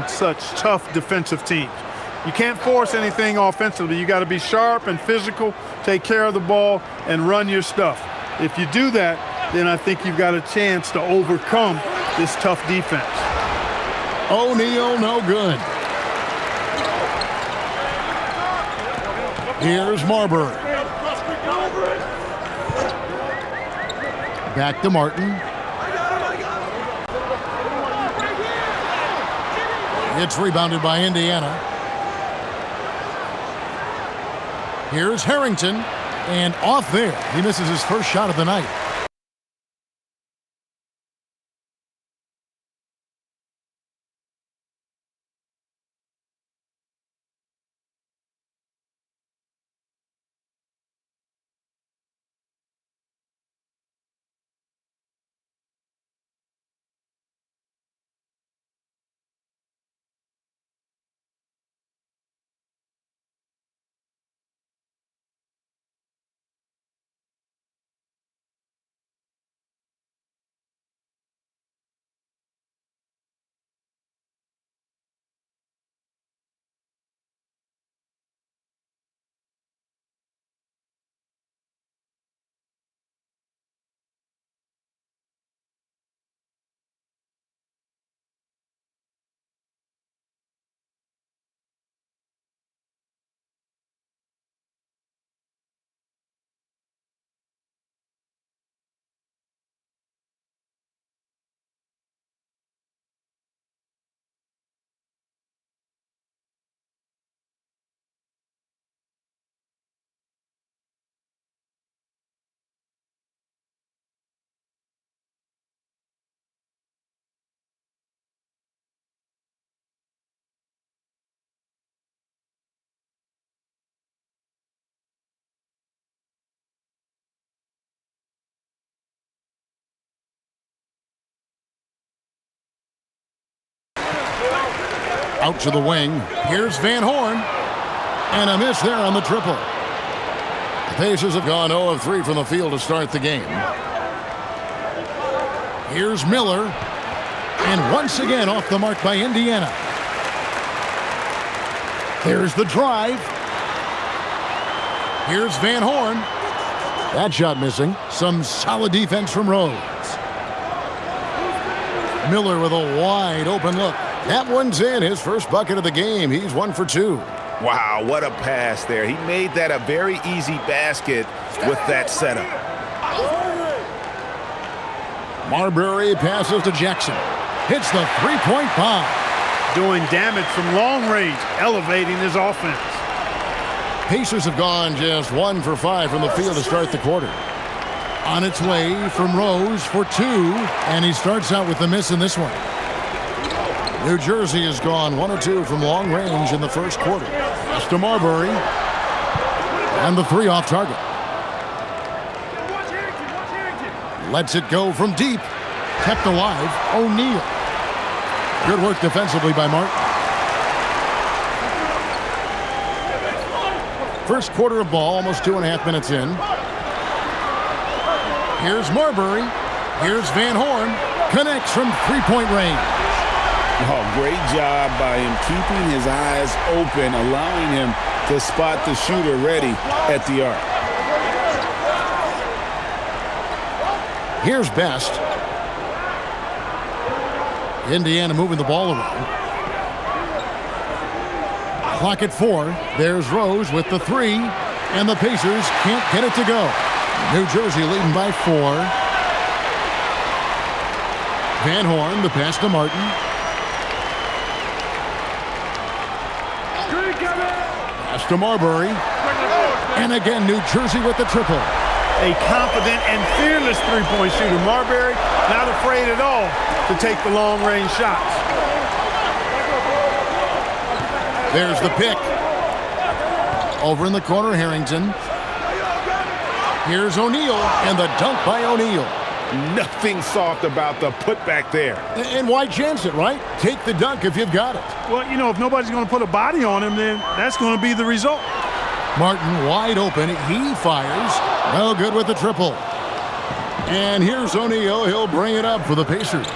on such tough defensive teams. You can't force anything offensively. You got to be sharp and physical, take care of the ball, and run your stuff. If you do that, then I think you've got a chance to overcome this tough defense. O'Neal, no good. Here's Marbury. Back to Martin. It's rebounded by Indiana. Here's Harrington, and off there. He misses his first shot of the night. Out to the wing. Here's Van Horn. And a miss there on the triple. The Pacers have gone 0 of 3 from the field to start the game. Here's Miller. And once again off the mark by Indiana. There's the drive. Here's Van Horn. That shot missing. Some solid defense from Rose. Miller with a wide open look. That one's in, his first bucket of the game. He's 1 for 2. Wow, what a pass there. He made that a very easy basket with that setup. Marbury passes to Jackson. Hits the three-point bomb. Doing damage from long range, elevating his offense. Pacers have gone just 1 for 5 from the field to start the quarter. On its way from Rose for 2, and he starts out with the miss in this one. New Jersey has gone 1 of 2 from long range in the first quarter. It's to Marbury. And the 3 off target. Lets it go from deep. Kept alive. O'Neal. Good work defensively by Martin. First quarter of ball, almost 2.5 minutes in. Here's Marbury. Here's Van Horn. Connects from three-point range. Oh, great job by him keeping his eyes open, allowing him to spot the shooter ready at the arc. Here's Best. Indiana moving the ball around. Clock at 4. There's Rose with the 3, and the Pacers can't get it to go. New Jersey leading by 4. Van Horn, the pass to Martin. Pass to Marbury. And again, New Jersey with the triple. A confident and fearless three-point shooter. Marbury not afraid at all to take the long-range shots. There's the pick. Over in the corner, Harrington. Here's O'Neal, and the dunk by O'Neal. Nothing soft about the putback there. And why chance it, right? Take the dunk if you've got it. Well, you know, if nobody's going to put a body on him, then that's going to be the result. Martin wide open. He fires. No good with the triple. And here's O'Neal. He'll bring it up for the Pacers.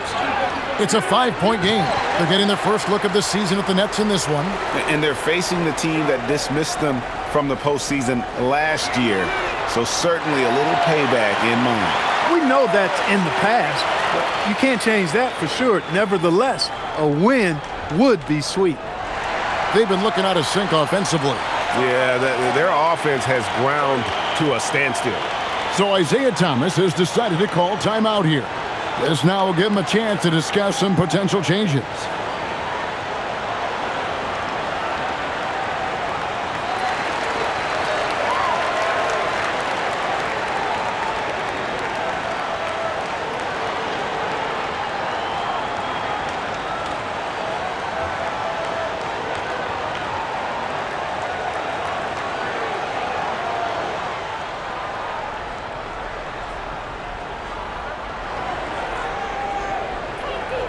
It's a 5-point game. They're getting their first look of the season at the Nets in this one. And they're facing the team that dismissed them from the postseason last year. So certainly a little payback in mind. We know that's in the past, but you can't change that for sure. Nevertheless, a win would be sweet. They've been looking out of sync offensively. Yeah, their offense has ground to a standstill. So Isaiah Thomas has decided to call timeout here. This now will give him a chance to discuss some potential changes.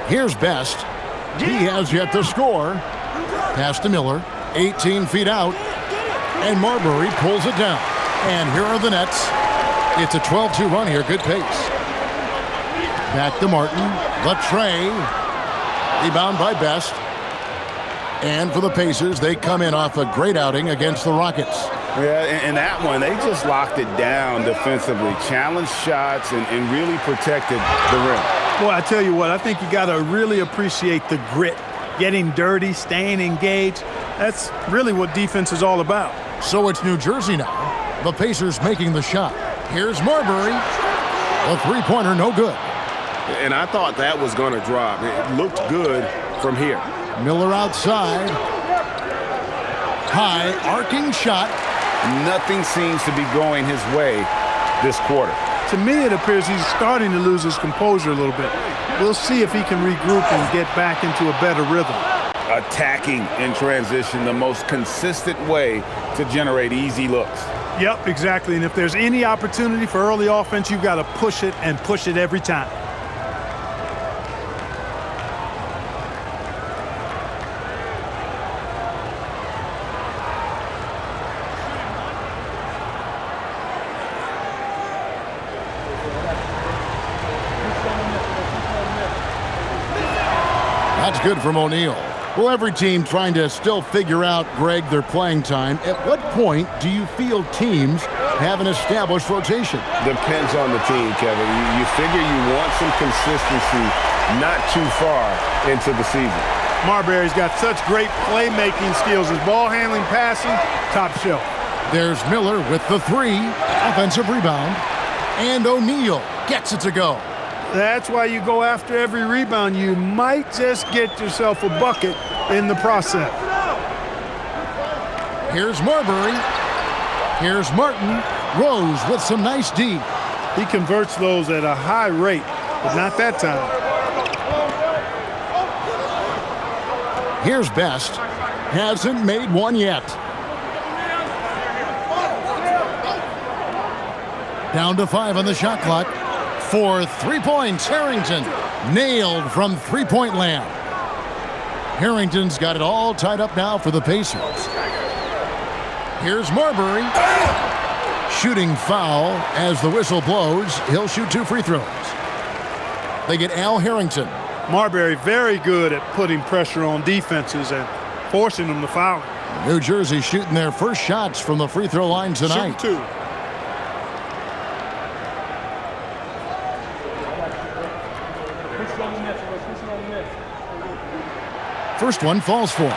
Here's Best. He has yet to score. Pass to Miller. 18 feet out. And Marbury pulls it down. And here are the Nets. It's a 12-2 run here. Good pace. Back to Martin. Latre. Rebound by Best. And for the Pacers, they come in off a great outing against the Rockets. Yeah, and that one, they just locked it down defensively. Challenged shots and really protected the rim. Boy, I tell you what, I think you got to really appreciate the grit. Getting dirty, staying engaged. That's really what defense is all about. So it's New Jersey now. The Pacers making the shot. Here's Marbury. A three-pointer, no good. And I thought that was going to drop. It looked good from here. Miller outside. High, arcing shot. Nothing seems to be going his way this quarter. To me, it appears he's starting to lose his composure a little bit. We'll see if he can regroup and get back into a better rhythm. Attacking in transition, the most consistent way to generate easy looks. Yep, exactly. And if there's any opportunity for early offense, you've got to push it and push it every time. That's good from O'Neal. Well, every team trying to still figure out, Greg, their playing time. At what point do you feel teams have an established rotation? Depends on the team, Kevin. You figure you want some consistency not too far into the season. Marbury's got such great playmaking skills. His ball handling, passing, top shelf. There's Miller with the three. Offensive rebound. And O'Neal gets it to go. That's why you go after every rebound. You might just get yourself a bucket in the process. Here's Marbury. Here's Martin. Rose with some nice D. He converts those at a high rate, but not that time. Here's Best. Hasn't made one yet. Down to 5 on the shot clock. For 3 points, Harrington nailed from three-point land. Harrington's got it all tied up now for the Pacers. Here's Marbury. Shooting foul as the whistle blows. He'll shoot 2 free throws. They get Al Harrington. Marbury very good at putting pressure on defenses and forcing them to foul. New Jersey shooting their first shots from the free throw line tonight. Shoot 2. First one falls for him.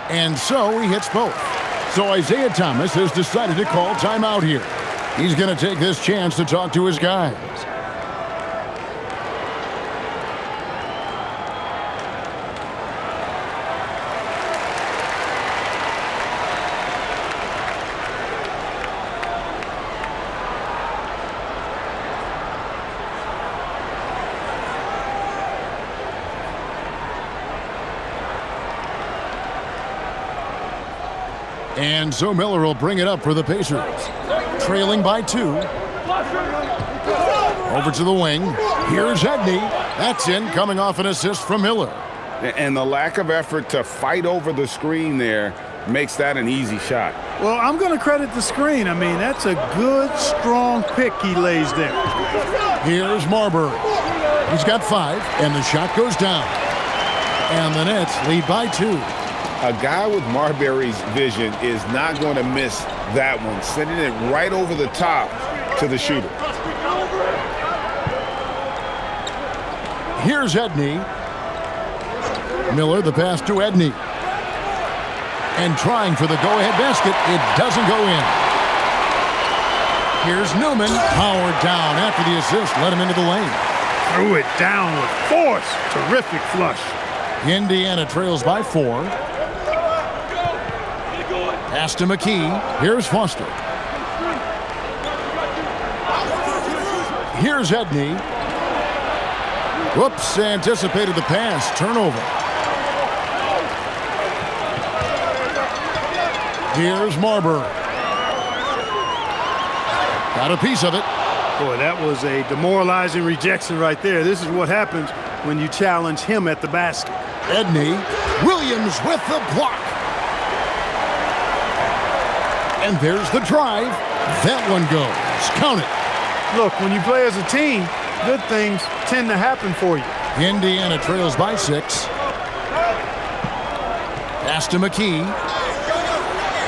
And so he hits both. So Isaiah Thomas has decided to call timeout here. He's going to take this chance to talk to his guys. And so Miller will bring it up for the Pacers. Trailing by 2. Over to the wing. Here's Edney. That's in, coming off an assist from Miller. And the lack of effort to fight over the screen there makes that an easy shot. Well, I'm going to credit the screen. I mean, that's a good, strong pick he lays there. Here's Marbury. He's got 5, and the shot goes down. And the Nets lead by 2. A guy with Marbury's vision is not going to miss that one, sending it right over the top to the shooter. Here's Edney. Miller, the pass to Edney. And trying for the go-ahead basket. It doesn't go in. Here's Newman. Powered down after the assist. Let him into the lane. Threw it down with force. Terrific flush. Indiana trails by 4. Pass to McKee. Here's Foster. Here's Edney. Whoops, anticipated the pass. Turnover. Here's Marbury. Got a piece of it. Boy, that was a demoralizing rejection right there. This is what happens when you challenge him at the basket. Edney. Williams with the block. And there's the drive. That one goes. Count it. Look, when you play as a team, good things tend to happen for you. Indiana trails by 6. Pass to McKee.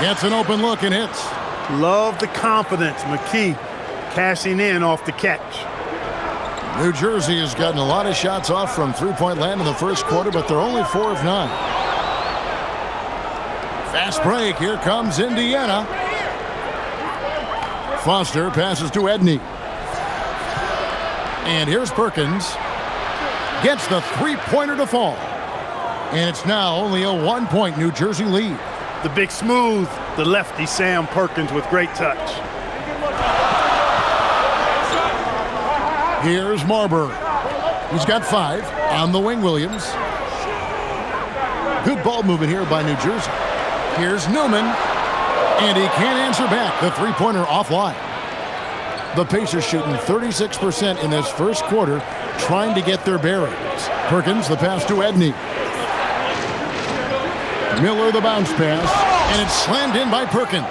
Gets an open look and hits. Love the confidence. McKee cashing in off the catch. New Jersey has gotten a lot of shots off from three-point land in the first quarter, but they're only 4 of 9. Fast break. Here comes Indiana. Foster passes to Edney. And here's Perkins. Gets the three-pointer to fall. And it's now only a 1-point New Jersey lead. The big smooth, the lefty Sam Perkins with great touch. Here's Marbury. He's got 5 on the wing. Williams. Good ball movement here by New Jersey. Here's Newman. And he can't answer back. The three-pointer offline. The Pacers shooting 36% in this first quarter, trying to get their bearings. Perkins, the pass to Edney. Miller, the bounce pass, and it's slammed in by Perkins.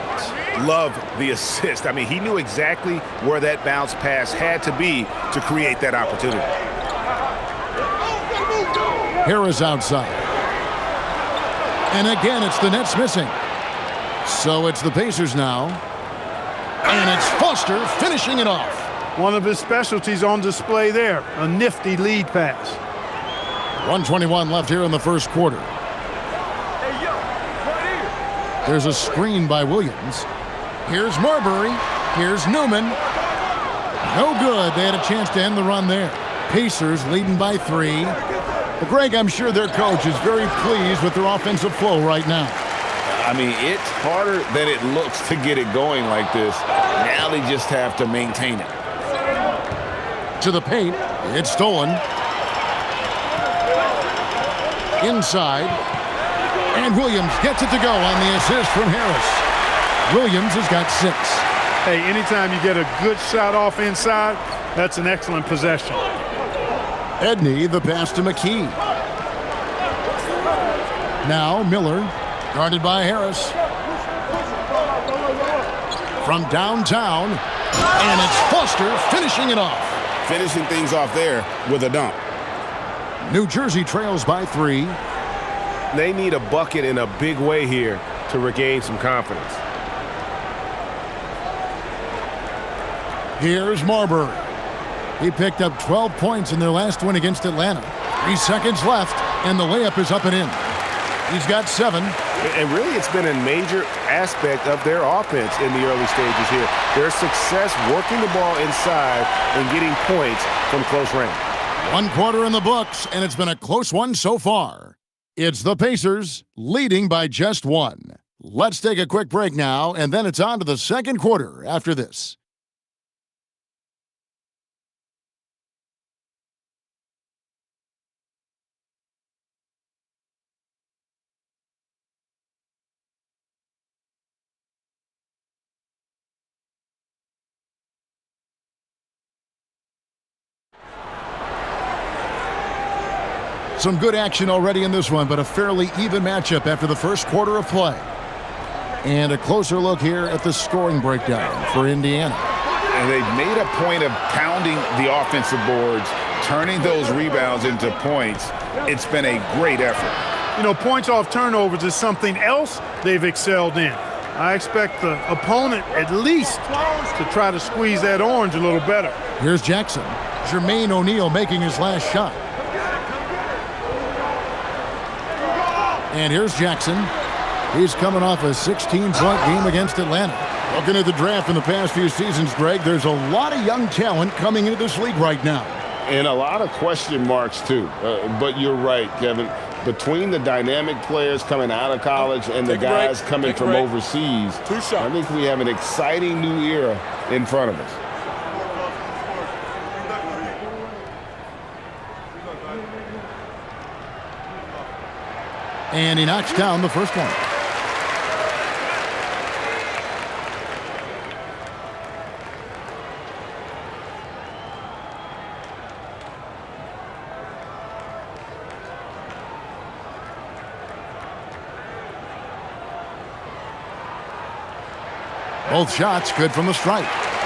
Love the assist. I mean, he knew exactly where that bounce pass had to be to create that opportunity. Harris outside. And again, it's the Nets missing. So it's the Pacers now. And it's Foster finishing it off. One of his specialties on display there. A nifty lead pass. 1:21 left here in the first quarter. There's a screen by Williams. Here's Marbury. Here's Newman. No good. They had a chance to end the run there. Pacers leading by 3. But Greg, I'm sure their coach is very pleased with their offensive flow right now. I mean, it's harder than it looks to get it going like this. Now they just have to maintain it. To the paint. It's stolen. Inside. And Williams gets it to go on the assist from Harris. Williams has got 6. Hey, anytime you get a good shot off inside, that's an excellent possession. Edney, the pass to McKee. Now Miller, guarded by Harris. From downtown, and it's Foster finishing it off. Finishing things off there with a dunk. New Jersey trails by 3. They need a bucket in a big way here to regain some confidence. Here's Marbury. He picked up 12 points in their last win against Atlanta. 3 seconds left, and the layup is up and in. He's got 7. And really, it's been a major aspect of their offense in the early stages here. Their success working the ball inside and getting points from close range. 1 quarter in the books, and it's been a close one so far. It's the Pacers leading by just 1. Let's take a quick break now, and then it's on to the second quarter after this. Some good action already in this one, but a fairly even matchup after the first quarter of play. And a closer look here at the scoring breakdown for Indiana. And they've made a point of pounding the offensive boards, turning those rebounds into points. It's been a great effort. You know, points off turnovers is something else they've excelled in. I expect the opponent at least to try to squeeze that orange a little better. Here's Jackson. Jermaine O'Neal making his last shot. And here's Jackson. He's coming off a 16-point game against Atlanta. Looking at the draft in the past few seasons, Greg, there's a lot of young talent coming into this league right now. And a lot of question marks, too. But you're right, Kevin. Between the dynamic players coming out of college and the guys coming from overseas, I think we have an exciting new era in front of us. And he knocks down the first one. Both shots good from the stripe.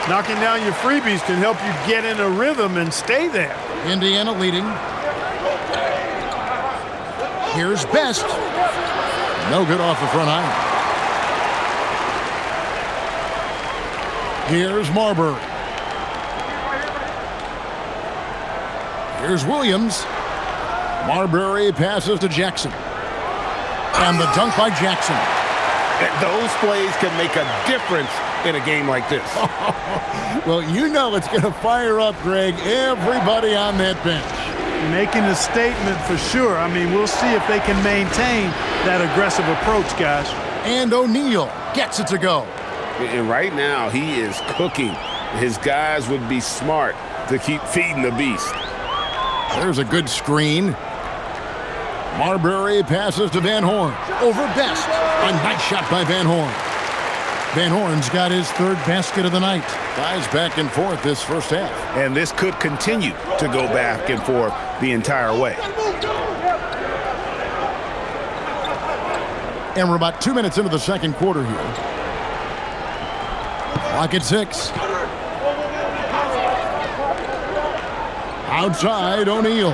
Knocking down your freebies can help you get in a rhythm and stay there. Indiana leading. Here's Best. No good off the front iron. Here's Marbury. Here's Williams. Marbury passes to Jackson. And the dunk by Jackson. Those plays can make a difference in a game like this. Well, you know it's going to fire up, Greg, everybody on that bench. Making a statement for sure. I mean, we'll see if they can maintain that aggressive approach, guys. And O'Neal gets it to go. And right now, he is cooking. His guys would be smart to keep feeding the beast. There's a good screen. Marbury passes to Van Horn. Over Best. A nice shot by Van Horn. Van Horn's got his third basket of the night. Guys back and forth this first half. And this could continue to go back and forth the entire way. And we're about 2 minutes into the second quarter here. Clock at 6. Outside, O'Neal.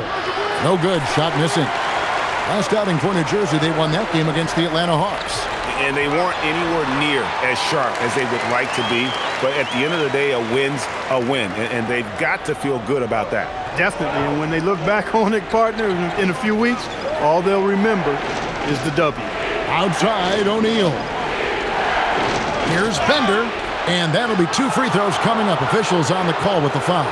No good. Shot missing. Last outing for New Jersey, they won that game against the Atlanta Hawks. And they weren't anywhere near as sharp as they would like to be. But at the end of the day, a win's a win. And they've got to feel good about that. Definitely. And when they look back on it, partner, in a few weeks, all they'll remember is the W. Outside, O'Neal. Here's Bender. And that'll be 2 free throws coming up. Officials on the call with the foul.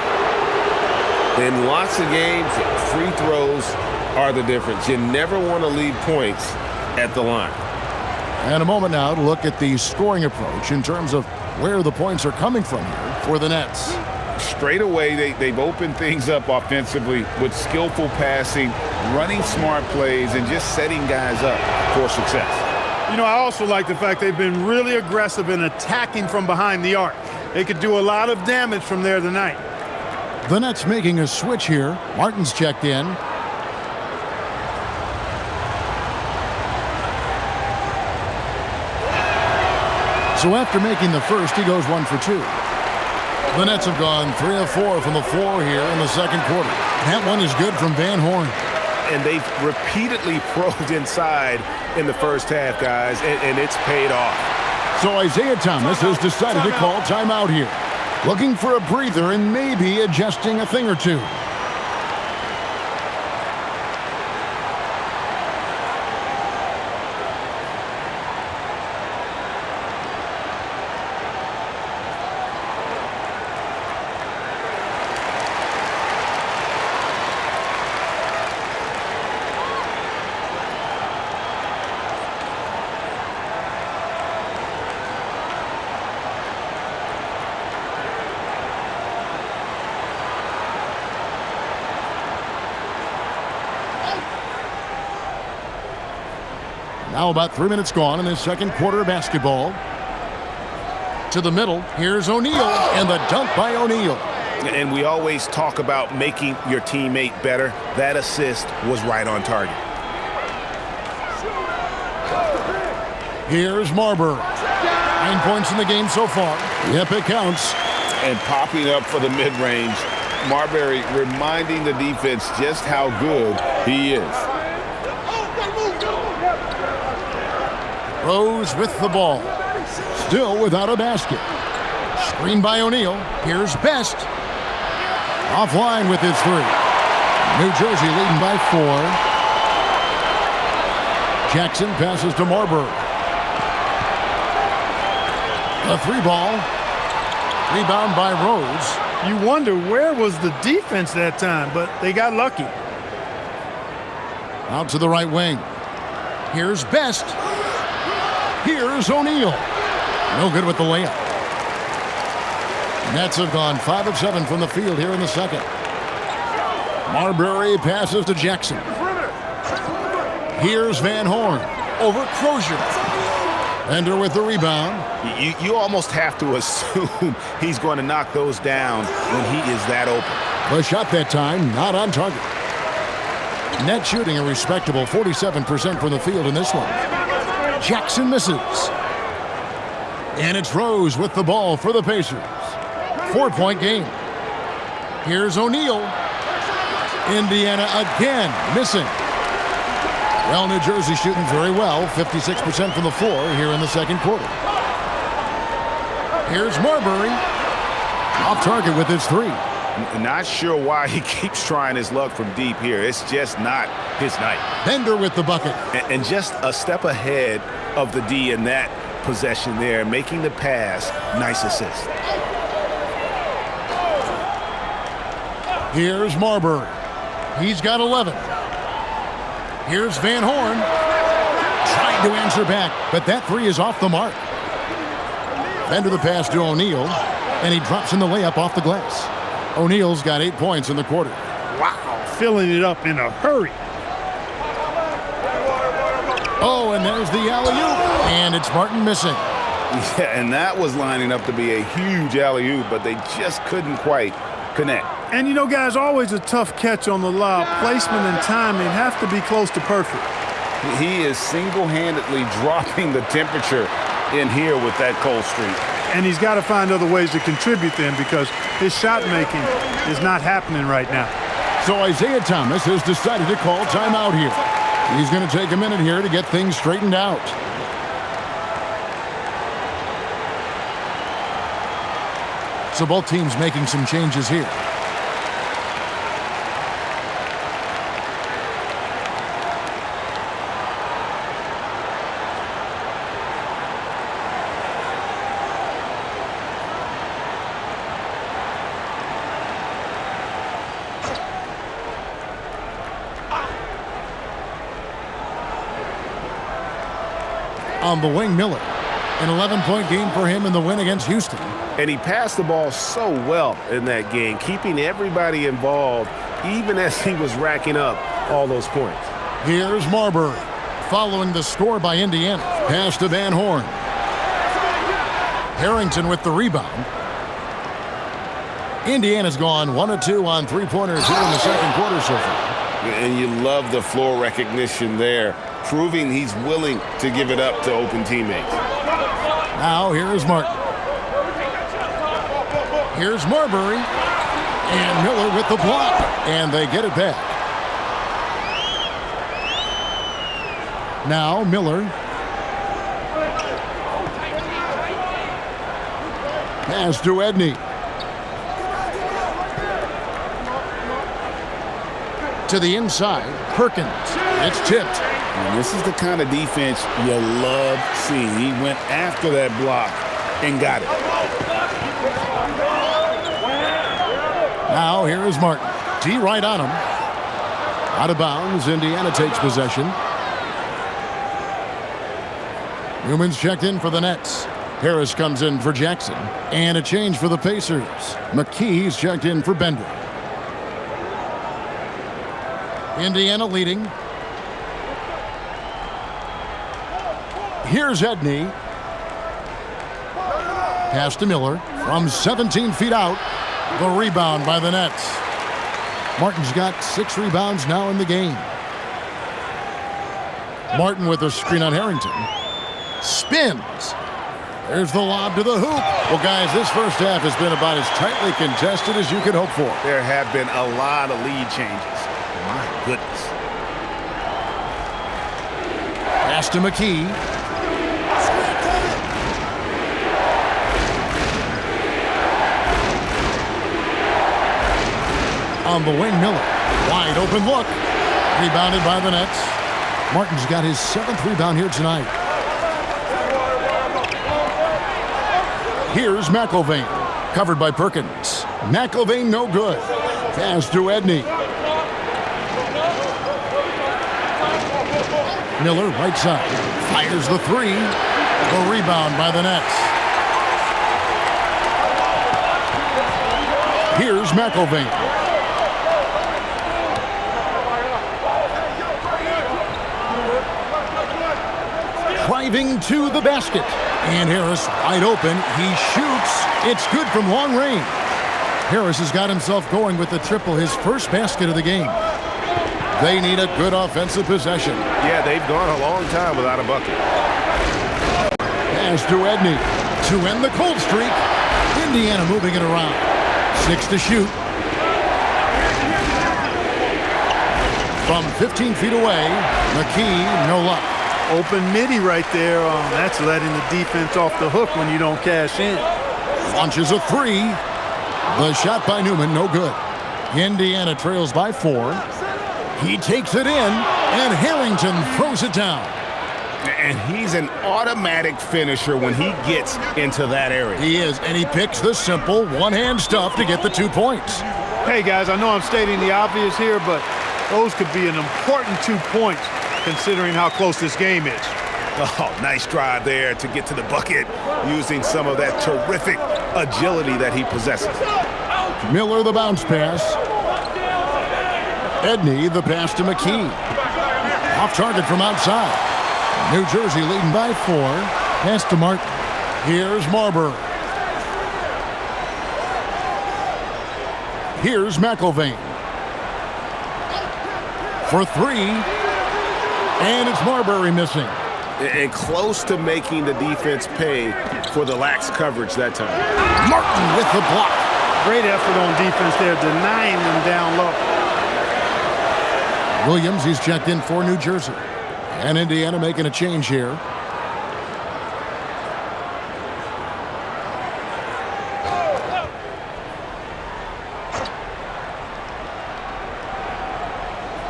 In lots of games, free throws are the difference. You never want to leave points at the line. And a moment now to look at the scoring approach in terms of where the points are coming from here for the Nets. Straight away, they've opened things up offensively with skillful passing, running smart plays, and just setting guys up for success. You know, I also like the fact they've been really aggressive in attacking from behind the arc. They could do a lot of damage from there tonight. The Nets making a switch here. Martin's checked in. So after making the first, he goes 1 for 2. The Nets have gone 3 of 4 from the floor here in the second quarter. That one is good from Van Horn. And they've repeatedly probed inside in the first half, guys, and it's paid off. So Isaiah Thomas has decided to call timeout here. Looking for a breather and maybe adjusting a thing or two. Now about 3 minutes gone in this second quarter of basketball. To the middle, here's O'Neal, and the dunk by O'Neal. And we always talk about making your teammate better. That assist was right on target. Here's Marbury. 9 points in the game so far. Yep, it counts. And popping up for the mid-range, Marbury reminding the defense just how good he is. Rose with the ball. Still without a basket. Screen by O'Neal. Here's Best. Offline with his three. New Jersey leading by 4. Jackson passes to Marbury. A 3-ball. Rebound by Rose. You wonder where was the defense that time, but they got lucky. Out to the right wing. Here's Best. Here's O'Neal. No good with the layup. Nets have gone 5 of 7 from the field here in the second. Marbury passes to Jackson. Here's Van Horn over Crozier. Bender with the rebound. You almost have to assume he's going to knock those down when he is that open. The shot that time not on target. Net shooting a respectable 47% from the field in this one. Jackson misses. And it's Rose with the ball for the Pacers. 4-point game. Here's O'Neal. Indiana again missing. Well, New Jersey shooting very well, 56% from the floor here in the second quarter. Here's Marbury. Off target with his three. Not sure why he keeps trying his luck from deep here. It's just not his night. Bender with the bucket. And just a step ahead of the D in that possession there, making the pass. Nice assist. Here's Marbury. He's got 11. Here's Van Horn. Trying to answer back, but that three is off the mark. Bender the pass to O'Neal, and he drops in the layup off the glass. O'Neal's got 8 points in the quarter. Wow, filling it up in a hurry. Oh, and there's the alley-oop, and it's Martin missing. Yeah, and that was lining up to be a huge alley-oop, but they just couldn't quite connect. And you know, guys, always a tough catch on the lob. Placement and timing have to be close to perfect. He is single-handedly dropping the temperature in here with that cold streak. And he's got to find other ways to contribute then, because his shot making is not happening right now. So Isaiah Thomas has decided to call timeout here. He's going to take a minute here to get things straightened out. So both teams making some changes here. On the wing, Miller. An 11-point game for him in the win against Houston. And he passed the ball so well in that game, keeping everybody involved, even as he was racking up all those points. Here's Marbury, following the score by Indiana. Pass to Van Horn. Harrington with the rebound. Indiana's gone 1 of 2 on three-pointers here in the second quarter so far. And you love the floor recognition there, proving he's willing to give it up to open teammates. Now here's Martin. Here's Marbury. And Miller with the block. And they get it back. Now Miller. Pass to Edney. To the inside, Perkins. It's tipped. And this is the kind of defense you love seeing. He went after that block and got it. Now here is Martin. D right on him. Out of bounds, Indiana takes possession. Newman's checked in for the Nets. Harris comes in for Jackson. And a change for the Pacers. McKee's checked in for Bender. Indiana leading. Here's Edney. Pass to Miller from 17 feet out. The rebound by the Nets. Martin's got 6 rebounds now in the game. Martin with a screen on Harrington. Spins. There's the lob to the hoop. Well, guys, this first half has been about as tightly contested as you could hope for. There have been a lot of lead changes. My goodness. Pass to McKee. On the wing, Miller. Wide open look. Rebounded by the Nets. Martin's got his 7th rebound here tonight. Here's McIlvaine. Covered by Perkins. McIlvaine no good. Pass to Edney. Miller right side. Fires the 3. The rebound by the Nets. Here's McIlvaine. Driving to the basket. And Harris wide open. He shoots. It's good from long range. Harris has got himself going with the triple, his first basket of the game. They need a good offensive possession. Yeah, they've gone a long time without a bucket. Pass to Edney to end the cold streak. Indiana moving it around. 6 to shoot. From 15 feet away, McKee, no luck. Open midi right there. That's letting the defense off the hook when you don't cash in. Launches a 3. The shot by Newman, no good. Indiana trails by 4. He takes it in, and Harrington throws it down. And he's an automatic finisher when he gets into that area. He is, and he picks the simple one-hand stuff to get the 2 points. Hey, guys, I know I'm stating the obvious here, but those could be an important 2 points considering how close this game is. Oh, nice drive there to get to the bucket using some of that terrific agility that he possesses. Miller the bounce pass. Edney the pass to McKee. Off target from outside. New Jersey leading by 4. Pass to Martin. Here's Marbury. Here's McIlvaine. For 3. And it's Marbury missing. And close to making the defense pay for the lax coverage that time. Martin with the block. Great effort on defense there, denying them down low. Williams, he's checked in for New Jersey. And Indiana making a change here.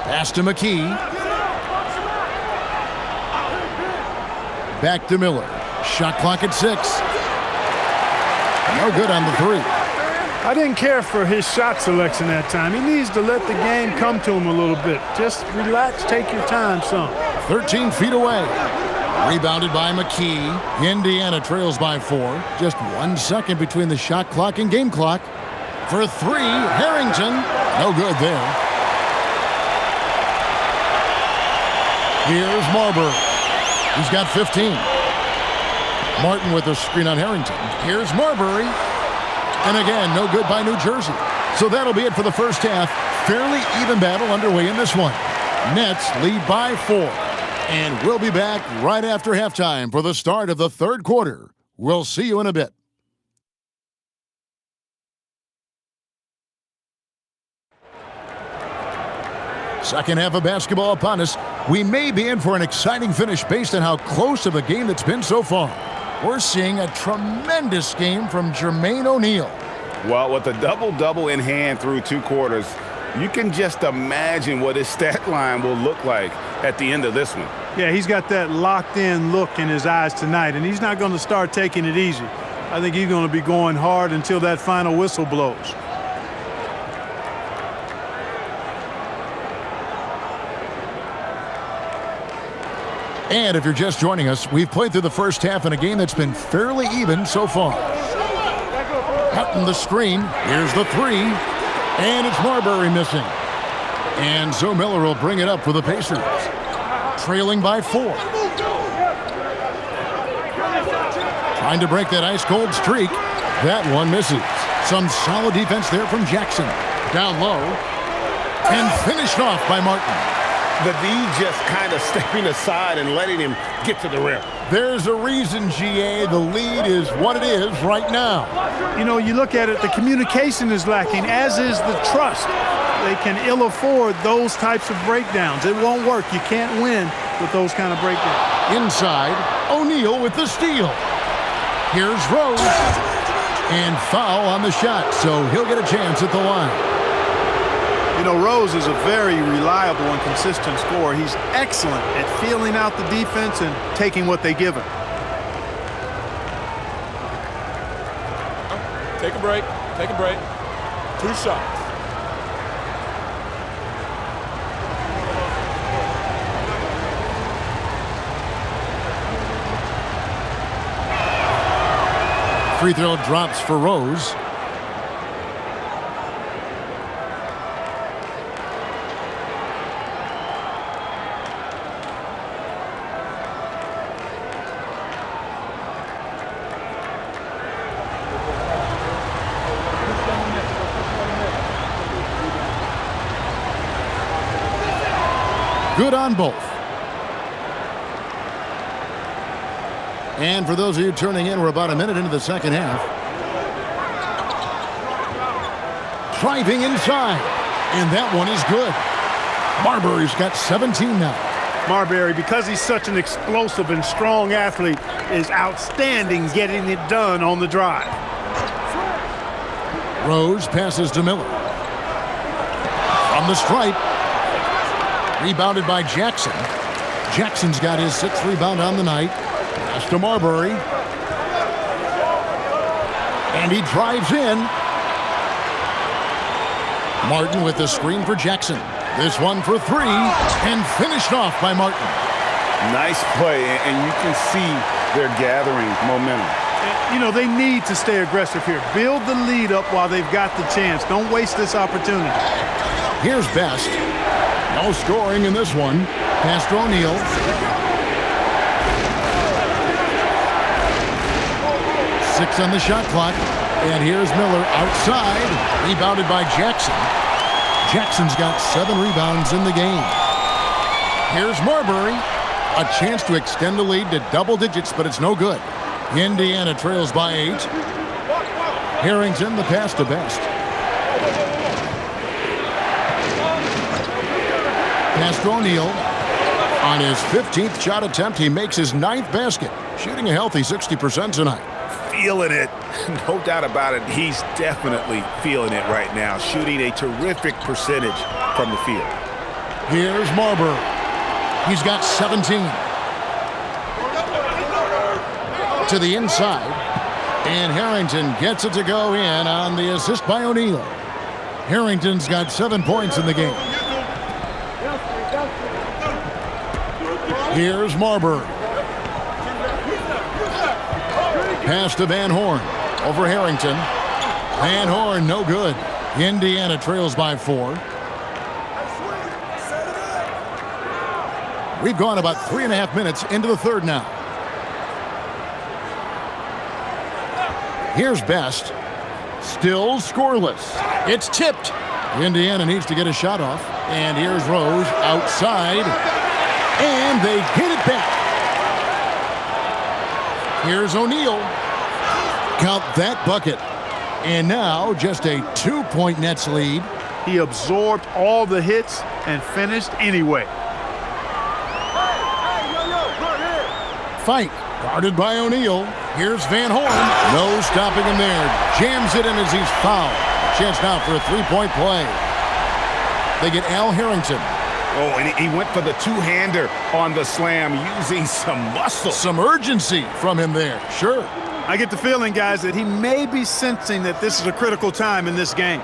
Pass to McKee. Back to Miller. Shot clock at 6. No good on the 3. I didn't care for his shot selection that time. He needs to let the game come to him a little bit. Just relax, take your time some. 13 feet away. Rebounded by McKee. Indiana trails by 4. Just 1 second between the shot clock and game clock. For 3, Harrington. No good there. Here's Marbury. He's got 15. Martin with a screen on Harrington. Here's Marbury. And again, no good by New Jersey. So that'll be it for the first half. Fairly even battle underway in this one. Nets lead by 4. And we'll be back right after halftime for the start of the third quarter. We'll see you in a bit. Second half of basketball upon us. We may be in for an exciting finish based on how close of a game that's been so far. We're seeing a tremendous game from Jermaine O'Neal. Well, with a double-double in hand through 2 quarters, you can just imagine what his stat line will look like at the end of this one. Yeah, he's got that locked-in look in his eyes tonight, and he's not going to start taking it easy. I think he's going to be going hard until that final whistle blows. And if you're just joining us, we've played through the first half in a game that's been fairly even so far. Cutting the screen. Here's the 3. And it's Marbury missing. And so Miller will bring it up for the Pacers. Trailing by 4. Trying to break that ice-cold streak. That one misses. Some solid defense there from Jackson. Down low. And finished off by Martin. The D just kind of stepping aside and letting him get to the rim. There's a reason, GA. The lead is what it is right now. You know, you look at it, the communication is lacking, as is the trust. They can ill afford those types of breakdowns. It won't work. You can't win with those kind of breakdowns. Inside, O'Neal with the steal. Here's Rose. And foul on the shot, so he'll get a chance at the line. You know, Rose is a very reliable and consistent scorer. He's excellent at feeling out the defense and taking what they give him. Take a break. Take a break. 2 shots. Free throw drops for Rose. Good on both. And for those of you turning in, we're about a minute into the second half. Driving inside. And that one is good. Marbury's got 17 now. Marbury, because he's such an explosive and strong athlete, is outstanding getting it done on the drive. Rose passes to Miller. From the stripe. Rebounded by Jackson. Jackson's got his 6th rebound on the night. Pass to Marbury. And he drives in. Martin with the screen for Jackson. This one for 3. And finished off by Martin. Nice play, and you can see they're gathering momentum. You know, they need to stay aggressive here. Build the lead up while they've got the chance. Don't waste this opportunity. Here's Best. No scoring in this one. Pass to O'Neal. Six on the shot clock. And here's Miller outside. Rebounded by Jackson. Jackson's got 7 rebounds in the game. Here's Marbury. A chance to extend the lead to double digits, but it's no good. Indiana trails by 8. Harrington the pass to Best. Pass to O'Neal. On his 15th shot attempt, he makes his 9th basket, shooting a healthy 60% tonight. Feeling it. No doubt about it. He's definitely feeling it right now, shooting a terrific percentage from the field. Here's Marbury. He's got 17. To the inside. And Harrington gets it to go in on the assist by O'Neal. Harrington's got 7 points in the game. Here's Marbury. Pass to Van Horn. Over Harrington. Van Horn, no good. Indiana trails by 4. We've gone about 3.5 minutes into the third now. Here's Best. Still scoreless. It's tipped. Indiana needs to get a shot off. And here's Rose outside. And they get it back. Here's O'Neal. Count that bucket. And now just a 2-point Nets lead. He absorbed all the hits and finished anyway. Fight. Guarded by O'Neal. Here's Van Horn. No stopping him there. Jams it in as he's fouled. Chance now for a 3-point play. They get Al Harrington. Oh, and he went for the two-hander on the slam, using some muscle. Some urgency from him there. Sure. I get the feeling, guys, that he may be sensing that this is a critical time in this game.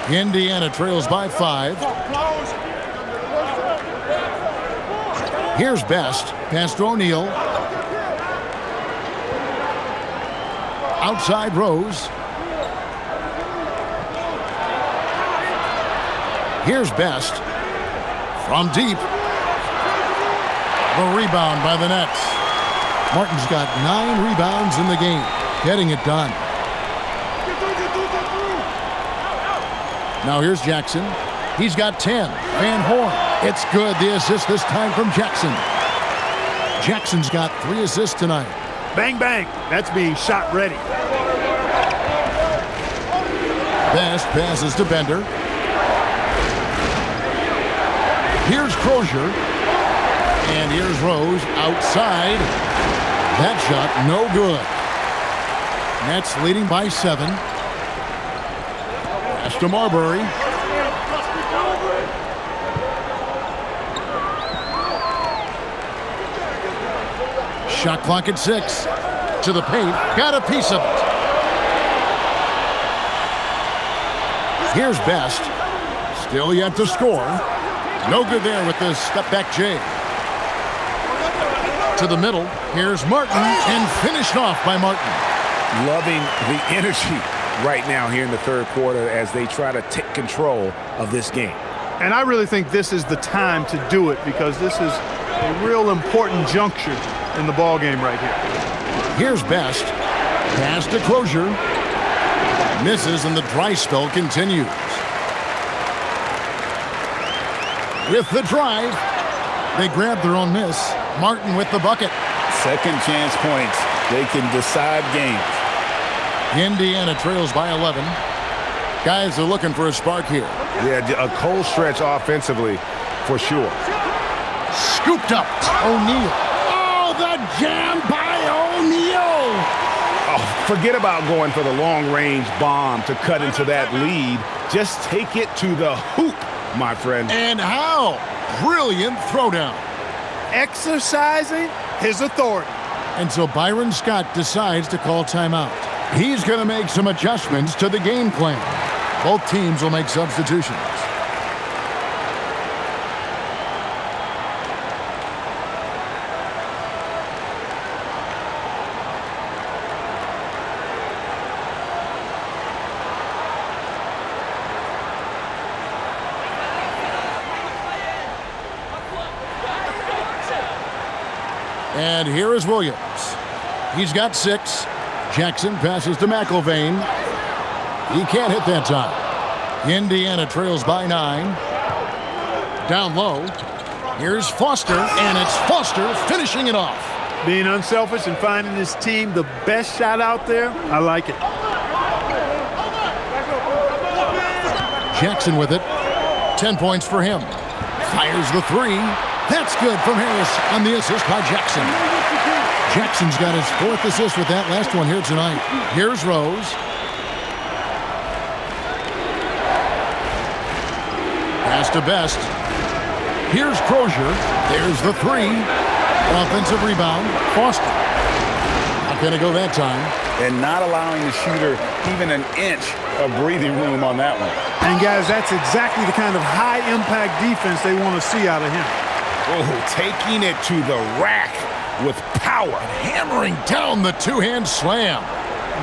Indiana trails by 5. Here's Best. Pass to O'Neal. Outside Rose. Here's Best from deep. The rebound by the Nets. Martin's got 9 rebounds in the game, getting it done. Now here's Jackson. He's got 10. Van Horn. It's good. The assist this time from Jackson. Jackson's got 3 assists tonight. Bang, bang. That's being shot ready. Best passes to Bender. Here's Crozier. And here's Rose outside. That shot no good. Nets leading by 7. Pass to Marbury. Shot clock at 6. To the paint. Got a piece of it. Here's Best. Still yet to score. No good there with the step-back J. To the middle. Here's Martin. And finished off by Martin. Loving the energy right now here in the third quarter as they try to take control of this game. And I really think this is the time to do it because this is a real important juncture in the ball game right here. Here's Best. Pass to Crozier. Misses and the dry spell continues. With the drive, they grab their own miss. Martin with the bucket. Second chance points. They can decide games. Indiana trails by 11. Guys are looking for a spark here. Yeah, a cold stretch offensively for sure. Scooped up. O'Neal. Oh, the jam by O'Neal. Oh, forget about going for the long-range bomb to cut into that lead. Just take it to the hoop, my friend. And how? Brilliant throwdown. Exercising his authority. And so Byron Scott decides to call timeout. He's going to make some adjustments to the game plan. Both teams will make substitutions. And here is Williams. He's got 6. Jackson passes to McIlvain. He can't hit that time. Indiana trails by 9. Down low. Here's Foster, and it's Foster finishing it off. Being unselfish and finding his team the best shot out there, I like it. Jackson with it. 10 points for him. Fires the 3. That's good from Harris on the assist by Jackson. Jackson's got his 4th assist with that last one here tonight. Here's Rose. Pass to Best. Here's Crozier. There's the 3. Offensive rebound. Foster. Not going to go that time. And not allowing the shooter even an inch of breathing room on that one. And guys, that's exactly the kind of high-impact defense they want to see out of him. Oh, taking it to the rack with power. Hammering down the 2-hand slam.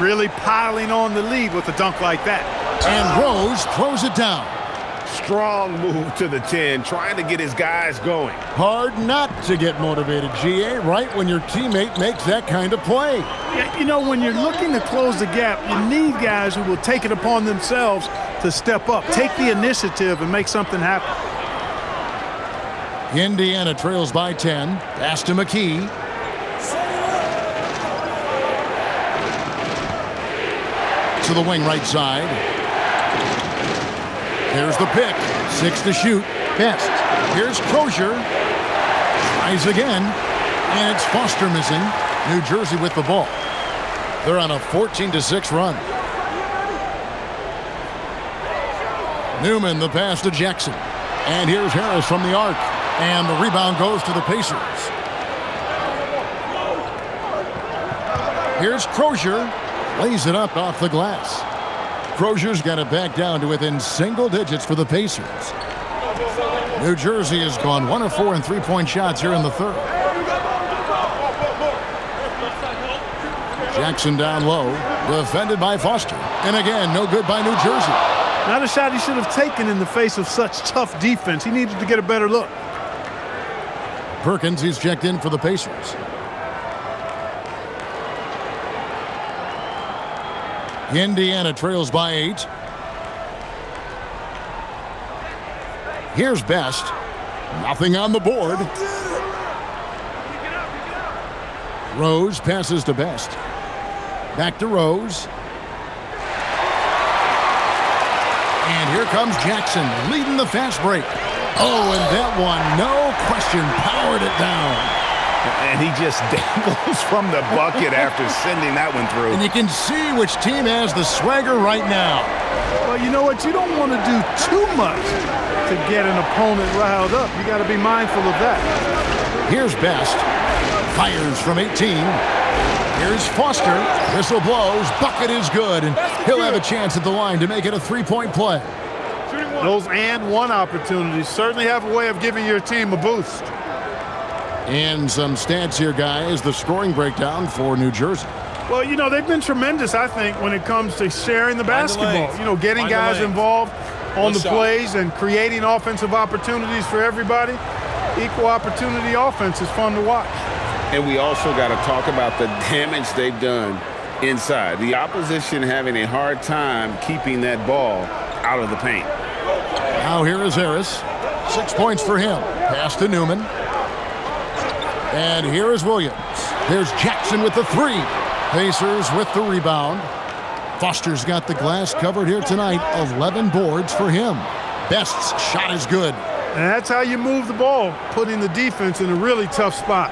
Really piling on the lead with a dunk like that. And Rose throws it down. Strong move to the 10, trying to get his guys going. Hard not to get motivated, GA, right when your teammate makes that kind of play. Yeah, you know, when you're looking to close the gap, you need guys who will take it upon themselves to step up, take the initiative, and make something happen. Indiana trails by 10. Pass to McKee. To the wing right side. There's the pick. 6 to shoot. Best. Here's Crozier. Tries again. And it's Foster missing. New Jersey with the ball. They're on a 14-6 run. Newman the pass to Jackson. And here's Harris from the arc. And the rebound goes to the Pacers. Here's Crozier. Lays it up off the glass. Crozier's got it back down to within single digits for the Pacers. New Jersey has gone 1 of 4 in three-point shots here in the third. Jackson down low. Defended by Foster. And again, no good by New Jersey. Not a shot he should have taken in the face of such tough defense. He needed to get a better look. Perkins, he's checked in for the Pacers. Indiana trails by 8. Here's Best. Nothing on the board. Rose passes to Best. Back to Rose. And here comes Jackson leading the fast break. Oh, and that one, no question, powered it down. And he just dangles from the bucket after sending that one through. And you can see which team has the swagger right now. Well, you know what? You don't want to do too much to get an opponent riled up. You got to be mindful of that. Here's Best. Fires from 18. Here's Foster. Whistle blows. Bucket is good. And he'll have a chance at the line to make it a three-point play. Those and one opportunities certainly have a way of giving your team a boost. And some stats here, guys. The scoring breakdown for New Jersey. Well, you know, they've been tremendous, I think, when it comes to sharing the basketball. You know, getting guys involved on the plays and creating offensive opportunities for everybody. Equal opportunity offense is fun to watch. And we also got to talk about the damage they've done inside. The opposition having a hard time keeping that ball out of the paint. Now here is Harris. 6 points for him. Pass to Newman. And here is Williams. There's Jackson with the 3. Pacers with the rebound. Foster's got the glass covered here tonight. 11 boards for him. Best's shot is good. And that's how you move the ball, putting the defense in a really tough spot.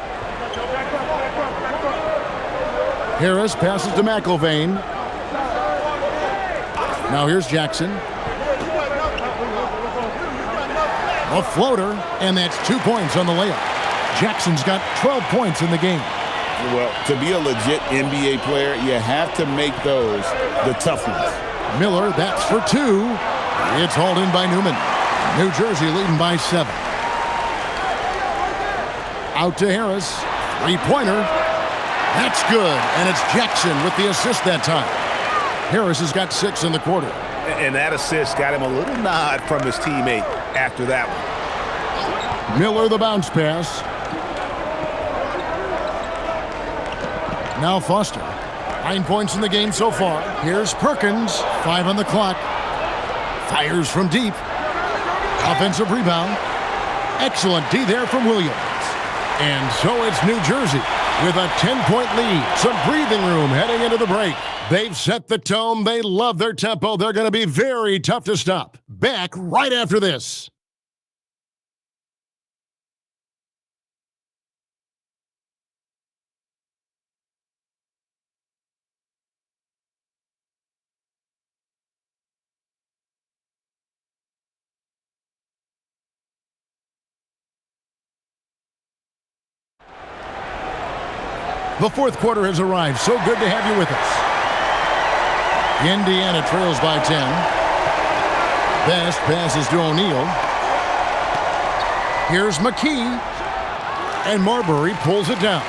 Harris passes to McIlvain. Now here's Jackson. A floater, and that's 2 points on the layup. Jackson's got 12 points in the game. Well, to be a legit NBA player, you have to make those the tough ones. Miller, that's for 2. It's hauled in by Newman. New Jersey leading by 7. Out to Harris. Three-pointer. That's good, and it's Jackson with the assist that time. Harris has got 6 in the quarter. And that assist got him a little nod from his teammate after that one. Miller, the bounce pass. Now Foster. 9 points in the game so far. Here's Perkins. 5 on the clock. Fires from deep. Offensive rebound. Excellent D there from Williams. And so it's New Jersey with a 10-point lead. Some breathing room heading into the break. They've set the tone. They love their tempo. They're going to be very tough to stop. Back right after this. The fourth quarter has arrived. So good to have you with us. Indiana trails by 10. Best passes to O'Neal. Here's McKee. And Marbury pulls it down.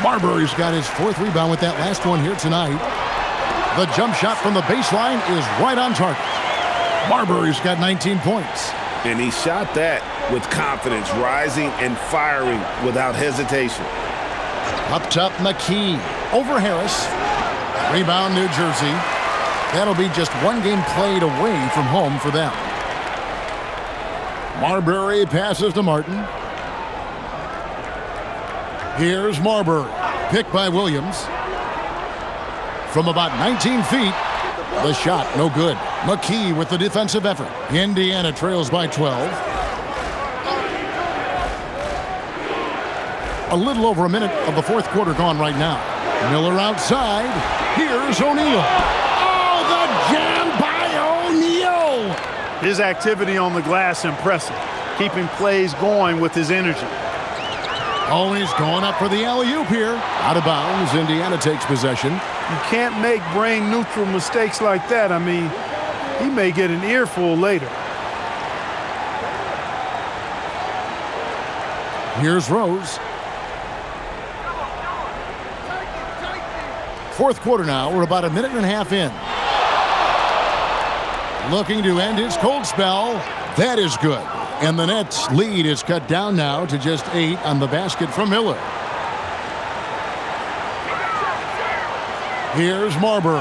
Marbury's got his 4th rebound with that last one here tonight. The jump shot from the baseline is right on target. Marbury's got 19 points. And he shot that with confidence, rising and firing without hesitation. Up top, McKee. Over Harris. Rebound, New Jersey. That'll be just one game played away from home for them. Marbury passes to Martin. Here's Marbury. Picked by Williams. From about 19 feet. The shot, no good. McKee with the defensive effort. Indiana trails by 12. A little over a minute of the fourth quarter gone right now. Miller outside. Here's O'Neal. Oh, the jam by O'Neal. His activity on the glass impressive, keeping plays going with his energy. Oh, he's going up for the alley-oop here. Out of bounds, Indiana takes possession. You can't make brain-neutral mistakes like that. I mean, he may get an earful later. Here's Rose. Fourth quarter now. We're about a minute and a half in. looking to end his cold spell. That is good. And the Nets' lead is cut down now to just 8 on the basket from Miller. Here's Marbury.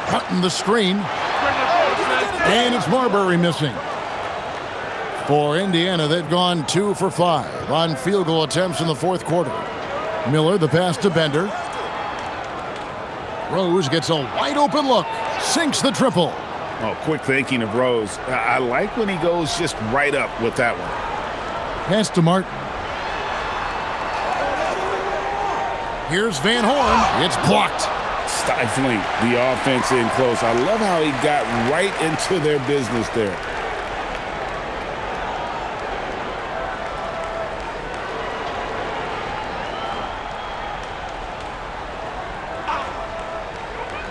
Cutting the screen. And it's Marbury missing. For Indiana, they've gone 2 for 5 on field goal attempts in the fourth quarter. Miller, the pass to Bender. Rose gets a wide open look. Sinks the triple. Oh, quick thinking of Rose. I like when he goes just right up with that one. Pass to Martin. Here's Van Horn. It's blocked. Stifling the offense in close. I love how he got right into their business there.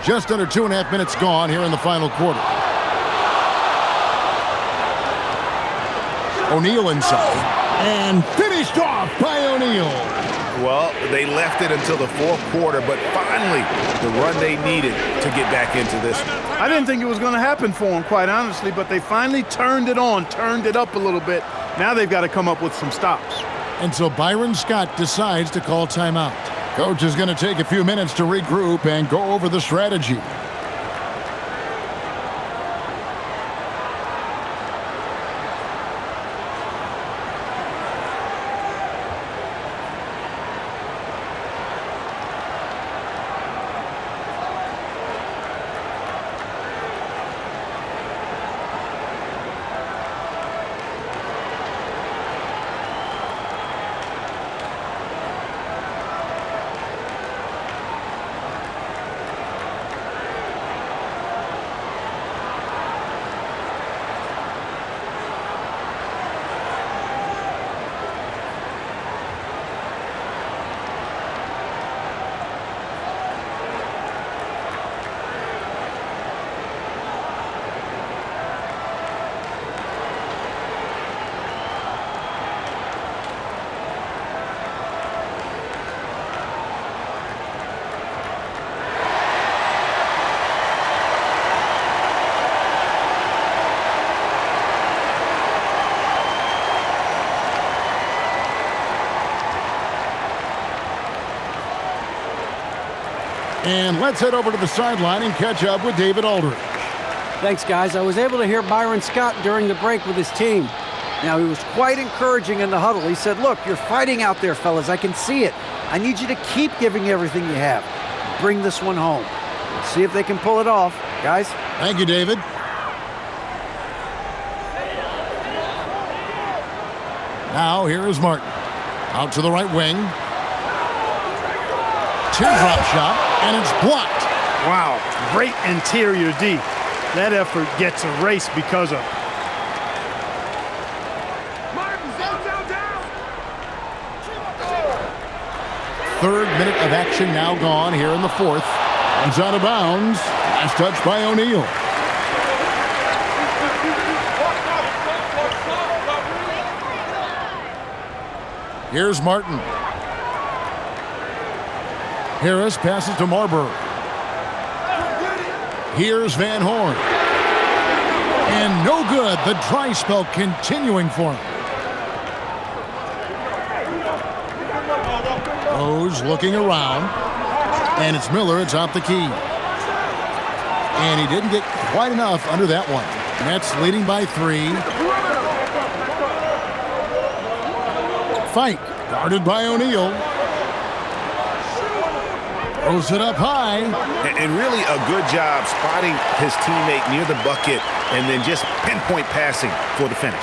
Just under 2.5 minutes gone here in the final quarter. O'Neal inside. And finished off by O'Neal. Well, they left it until the fourth quarter, but finally the run they needed to get back into this one. I didn't think it was going to happen for them, quite honestly, but they finally turned it on, turned it up a little bit. Now they've got to come up with some stops. And so Byron Scott decides to call timeout. Coach is going to take a few minutes to regroup and go over the strategy. And let's head over to the sideline and catch up with David Aldridge. Thanks, guys. I was able to hear Byron Scott during the break with his team. Now, he was quite encouraging in the huddle. He said, look, you're fighting out there, fellas. I can see it. I need you to keep giving everything you have. Bring this one home. Let's see if they can pull it off. Guys? Thank you, David. Now, here is Martin. Out to the right wing. Teardrop shot, and it's blocked. Wow, great interior D. That effort gets erased because of it. Third minute of action now gone here in the fourth. It's out of bounds. Last touch by O'Neal. Here's Martin. Harris passes to Marbury. Here's Van Horn. And no good. The dry spell continuing for him. Rose looking around. And it's Miller atop the key. And he didn't get quite enough under that one. Nets leading by 3. Fight. Guarded by O'Neal. Throws it up high. And really a good job spotting his teammate near the bucket and then just pinpoint passing for the finish.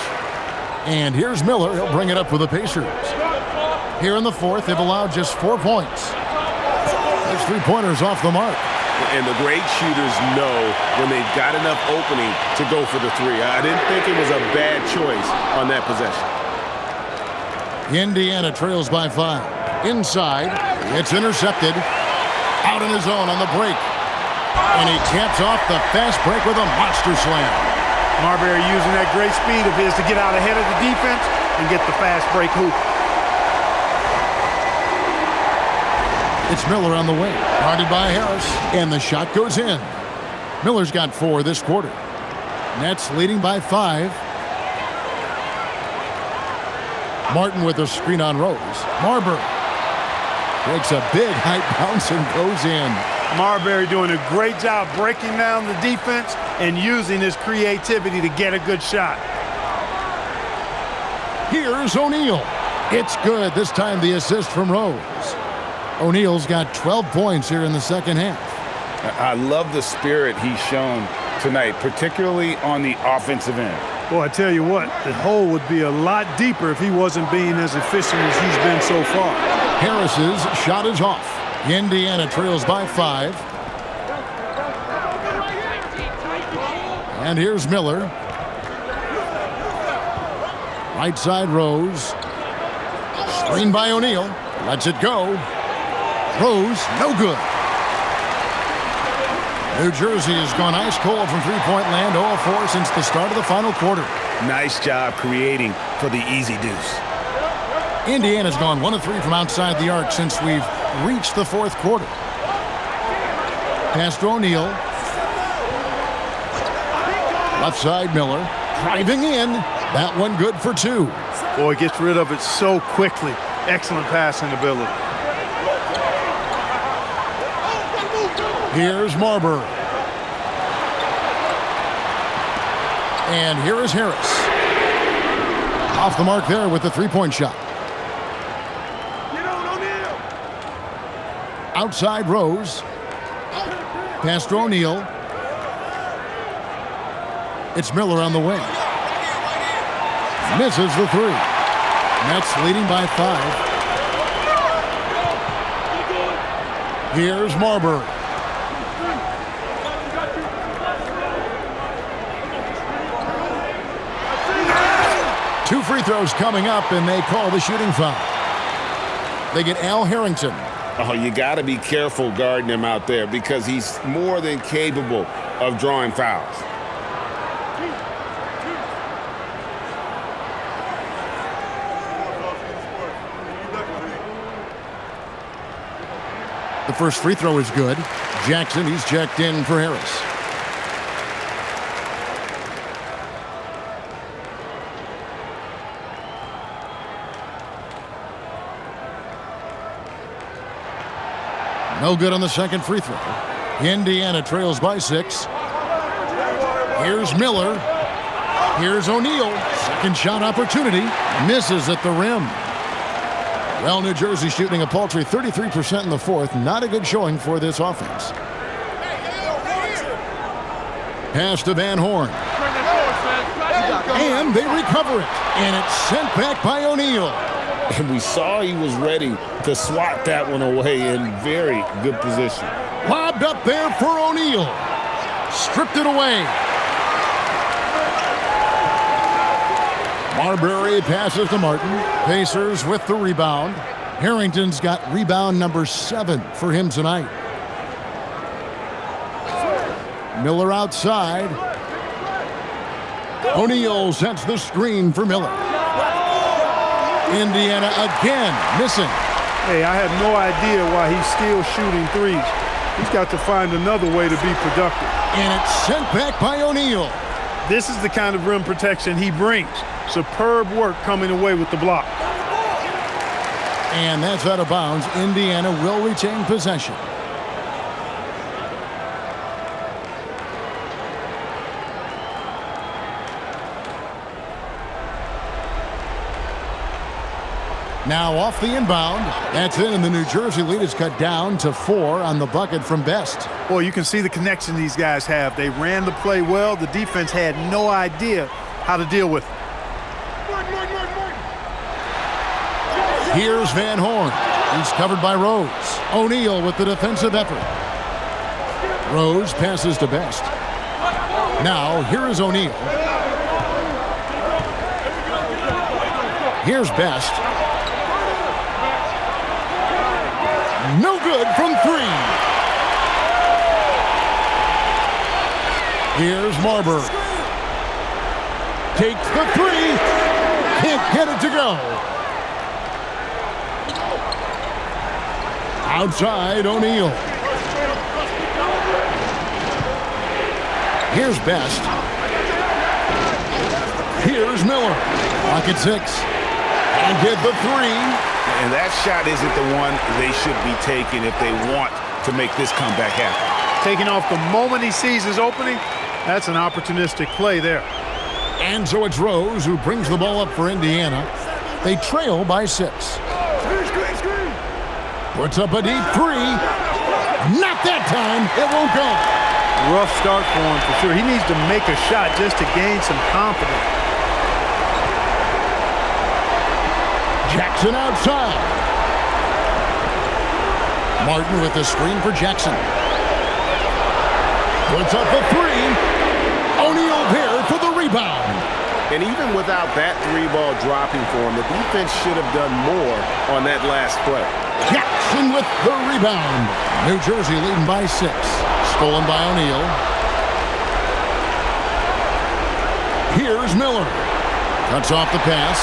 And here's Miller. He'll bring it up for the Pacers. Here in the fourth, they've allowed just 4 points. There's 3-pointers off the mark. And the great shooters know when they've got enough opening to go for the 3. I didn't think it was a bad choice on that possession. Indiana trails by 5. Inside, it's intercepted. Out on his own on the break. And he caps off the fast break with a monster slam. Marbury using that great speed of his to get out ahead of the defense and get the fast break hoop. It's Miller on the wing. Guarded by Harris. And the shot goes in. Miller's got 4 this quarter. Nets leading by 5. Martin with a screen on Rose. Marbury takes a big high bounce and goes in. Marbury doing a great job breaking down the defense and using his creativity to get a good shot. Here's O'Neal. It's good. This time the assist from Rose. O'Neal's got 12 points here in the second half. I love the spirit he's shown tonight, particularly on the offensive end. Boy, I tell you what, the hole would be a lot deeper if he wasn't being as efficient as he's been so far. Harris's shot is off. Indiana trails by 5. And here's Miller. Right side Rose. Screen by O'Neal. Lets it go. Rose, no good. New Jersey has gone ice cold from three-point land, 0-4 since the start of the final quarter. Nice job creating for the easy deuce. Indiana's gone 1 of 3 from outside the arc since we've reached the fourth quarter. Pass to O'Neal. Left side Miller. Driving in. That one good for 2. Boy, gets rid of it so quickly. Excellent passing ability. Here's Marbury. And here is Harris. Off the mark there with the three-point shot. Outside Rose. Pass to O'Neal. It's Miller on the wing. Misses the 3. Nets leading by 5. Here's Marbury. Two free throws coming up, and they call the shooting foul. They get Al Harrington. Oh, you got to be careful guarding him out there because he's more than capable of drawing fouls. The first free throw is good. Jackson, he's checked in for Harris. No good on the second free throw. Indiana trails by 6. Here's Miller. Here's O'Neal. Second shot opportunity. Misses at the rim. Well, New Jersey shooting a paltry 33% in the fourth. Not a good showing for this offense. Pass to Van Horn. And they recover it. And it's sent back by O'Neal. And we saw he was ready to swat that one away in very good position. Lobbed up there for O'Neal. Stripped it away. Marbury passes to Martin. Pacers with the rebound. Harrington's got rebound number 7 for him tonight. Miller outside. O'Neal sets the screen for Miller. Indiana again missing. Hey, I had no idea why he's still shooting threes. He's got to find another way to be productive. And it's sent back by O'Neal. This is the kind of rim protection he brings. Superb work coming away with the block. And that's out of bounds. Indiana will retain possession. Now off the inbound. That's in, and the New Jersey lead is cut down to 4 on the bucket from Best. Boy, you can see the connection these guys have. They ran the play well. The defense had no idea how to deal with it. Here's Van Horn. He's covered by Rose. O'Neal with the defensive effort. Rose passes to Best. Now here is O'Neal. Here's Best. No good from 3. Here's Marbury. Takes the 3. Can't get it to go. Outside O'Neal. Here's Best. Here's Miller. Pocket 6. And get the 3. And that shot isn't the one they should be taking if they want to make this comeback happen. Taking off the moment he sees his opening, that's an opportunistic play there. And so it's Rose who brings the ball up for Indiana. They trail by 6. Puts up a deep 3. Not that time. It won't go. Rough start for him for sure. He needs to make a shot just to gain some confidence. Jackson outside. Martin with the screen for Jackson. Puts up a 3. O'Neal there for the rebound. And even without that 3-ball dropping for him, the defense should have done more on that last play. Jackson with the rebound. New Jersey leading by 6. Stolen by O'Neal. Here's Miller. Cuts off the pass.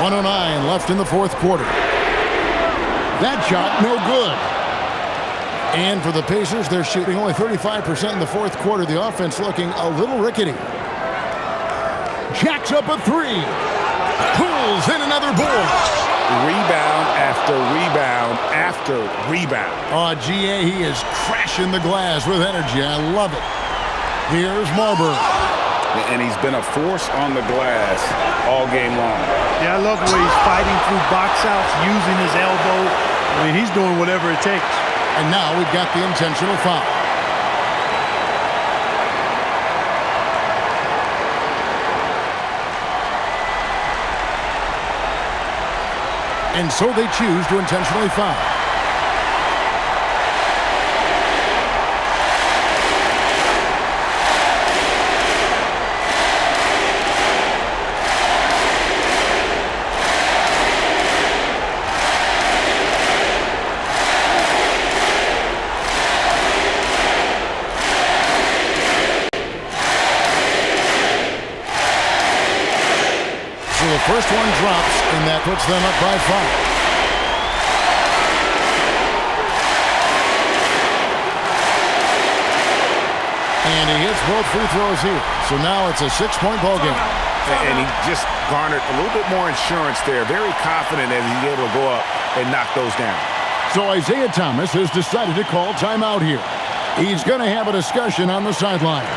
.109 left in the fourth quarter. That shot no good. And for the Pacers, they're shooting only 35% in the fourth quarter. The offense looking a little rickety. Jacks up a 3. Pulls in another board. Rebound after rebound after rebound. Oh, GA, he is crashing the glass with energy. I love it. Here's Marbury. And he's been a force on the glass all game long. Yeah, I love the way he's fighting through box outs, using his elbow. I mean, he's doing whatever it takes. And now we've got the intentional foul. And so they choose to intentionally foul. The first one drops, and that puts them up by 5. And he hits both free throws here. So now it's a 6-point ball game. And he just garnered a little bit more insurance there. Very confident that he's able to go up and knock those down. So Isaiah Thomas has decided to call timeout here. He's going to have a discussion on the sideline.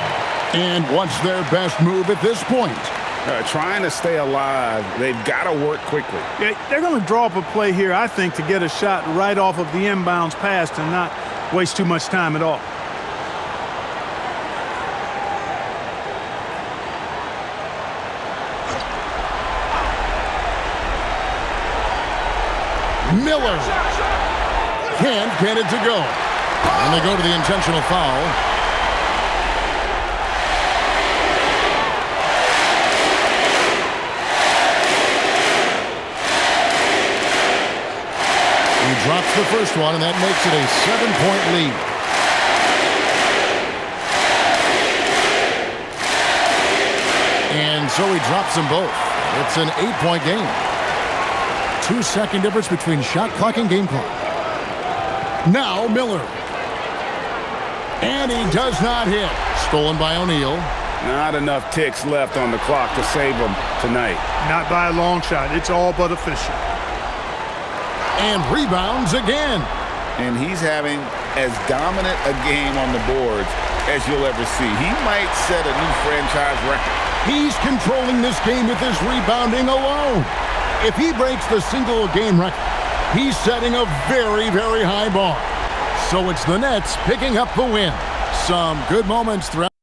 And what's their best move at this point? Trying to stay alive, they've got to work quickly. Yeah, they're going to draw up a play here, I think, to get a shot right off of the inbounds pass and not waste too much time at all. Miller can't get it to go. And they go to the intentional foul. He drops the first one, and that makes it a 7-point lead. And so he drops them both. It's an 8-point game. 2-second difference between shot clock and game clock. Now Miller. And he does not hit. Stolen by O'Neal. Not enough ticks left on the clock to save them tonight. Not by a long shot. It's all but official. And rebounds again. And he's having as dominant a game on the boards as you'll ever see. He might set a new franchise record. He's controlling this game with his rebounding alone. If he breaks the single-game record, he's setting a very, very high bar. So it's the Nets picking up the win. Some good moments throughout.